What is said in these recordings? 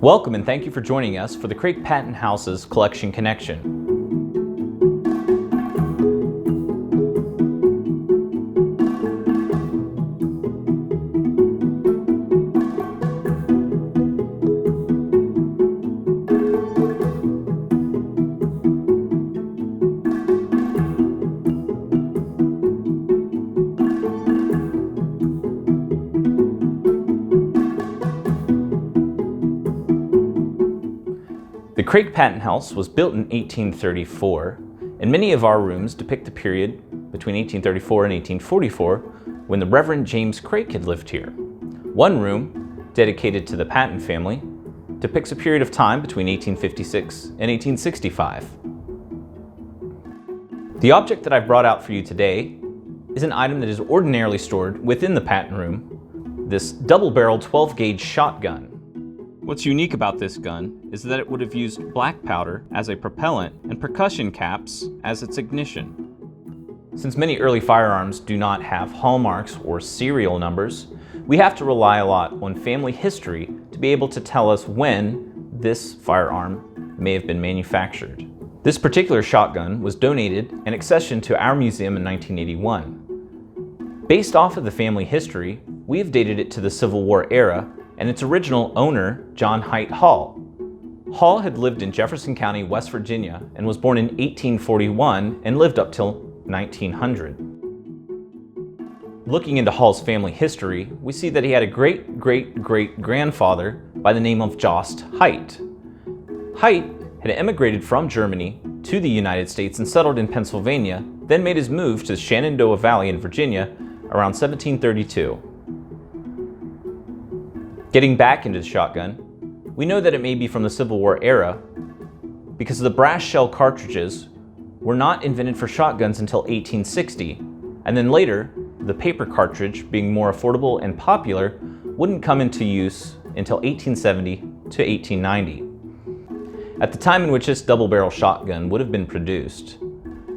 Welcome and thank you for joining us for the Craik-Patton House's Collection Connection. The Craik-Patton House was built in 1834, and many of our rooms depict the period between 1834 and 1844 when the Reverend James Craik had lived here. One room, dedicated to the Patton family, depicts a period of time between 1856 and 1865. The object that I've brought out for you today is an item that is ordinarily stored within the Patton room, this double-barreled 12-gauge shotgun. What's unique about this gun is that it would have used black powder as a propellant and percussion caps as its ignition. Since many early firearms do not have hallmarks or serial numbers, we have to rely a lot on family history to be able to tell us when this firearm may have been manufactured. This particular shotgun was donated and accessioned to our museum in 1981. Based off of the family history, we have dated it to the Civil War era and its original owner, John Height Hall. Hall had lived in Jefferson County, West Virginia, and was born in 1841 and lived up till 1900. Looking into Hall's family history, we see that he had a great-great-great-grandfather by the name of Jost Height. Height had emigrated from Germany to the United States and settled in Pennsylvania, then made his move to the Shenandoah Valley in Virginia around 1732. Getting back into the shotgun, we know that it may be from the Civil War era because the brass shell cartridges were not invented for shotguns until 1860, and then later, the paper cartridge, being more affordable and popular, wouldn't come into use until 1870 to 1890. At the time in which this double-barrel shotgun would have been produced,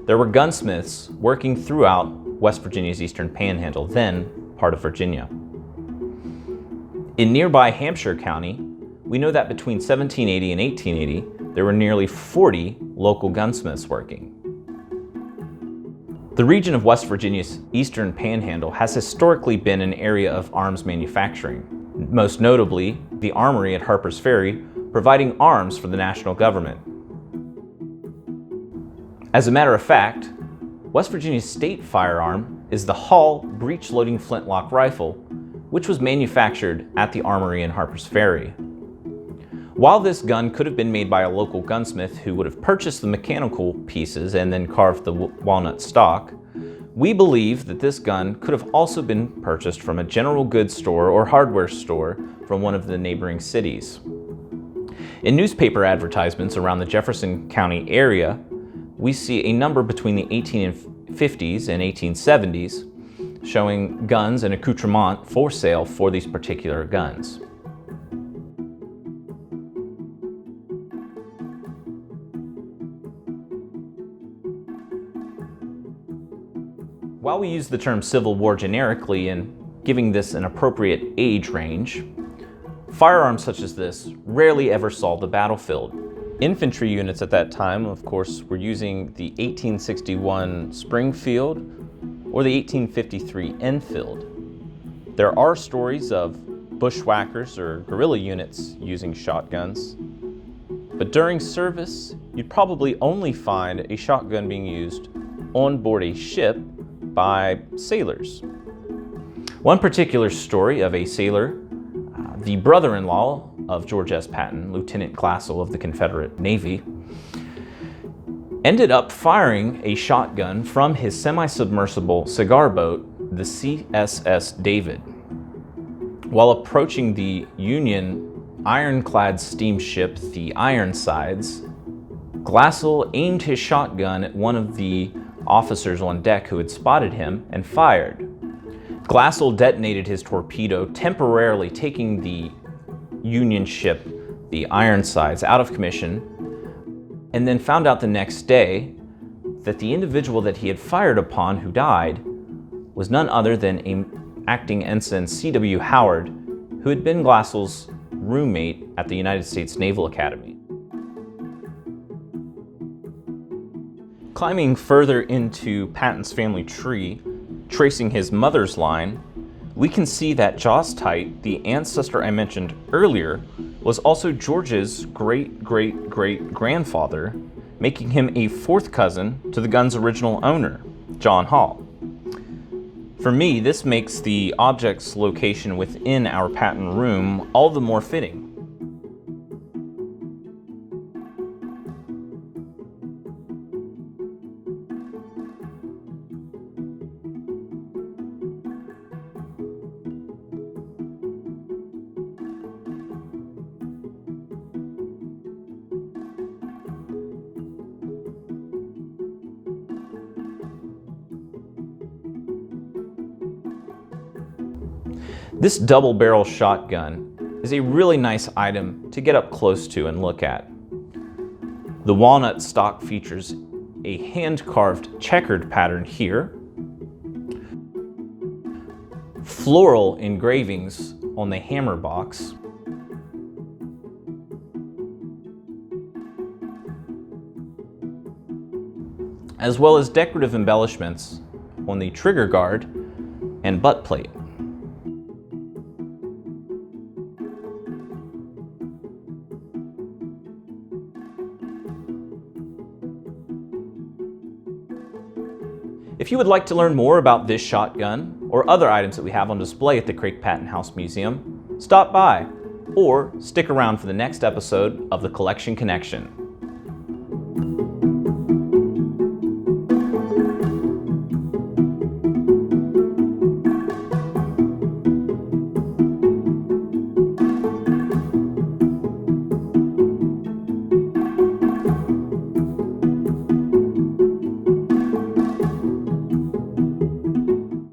there were gunsmiths working throughout West Virginia's Eastern Panhandle, then part of Virginia. In nearby Hampshire County, we know that between 1780 and 1880, there were nearly 40 local gunsmiths working. The region of West Virginia's Eastern Panhandle has historically been an area of arms manufacturing, most notably the armory at Harper's Ferry, providing arms for the national government. As a matter of fact, West Virginia's state firearm is the Hall breech-loading flintlock rifle, which was manufactured at the armory in Harper's Ferry. While this gun could have been made by a local gunsmith who would have purchased the mechanical pieces and then carved the walnut stock, we believe that this gun could have also been purchased from a general goods store or hardware store from one of the neighboring cities. In newspaper advertisements around the Jefferson County area, we see a number between the 1850s and 1870s showing guns and accoutrement for sale for these particular guns. While we use the term Civil War generically in giving this an appropriate age range, firearms such as this rarely ever saw the battlefield. Infantry units at that time, of course, were using the 1861 Springfield or the 1853 Enfield. There are stories of bushwhackers or guerrilla units using shotguns, but during service, you'd probably only find a shotgun being used on board a ship by sailors. One particular story of a sailor, the brother-in-law of George S. Patton, Lieutenant Glassell of the Confederate Navy, ended up firing a shotgun from his semi-submersible cigar boat, the CSS David. While approaching the Union ironclad steamship, the Ironsides, Glassell aimed his shotgun at one of the officers on deck who had spotted him and fired. Glassell detonated his torpedo, temporarily taking the Union ship, the Ironsides, out of commission, and then found out the next day that the individual that he had fired upon who died was none other than acting ensign C.W. Howard, who had been Glassell's roommate at the United States Naval Academy. Climbing further into Patton's family tree, tracing his mother's line, we can see that Joss Tite, the ancestor I mentioned earlier, was also George's great-great-great-grandfather, making him a fourth cousin to the gun's original owner, John Hall. For me, this makes the object's location within our Patton room all the more fitting. This double-barrel shotgun is a really nice item to get up close to and look at. The walnut stock features a hand-carved checkered pattern here, floral engravings on the hammer box, as well as decorative embellishments on the trigger guard and butt plate. If you would like to learn more about this shotgun or other items that we have on display at the Craik-Patton House Museum, stop by or stick around for the next episode of The Collection Connection.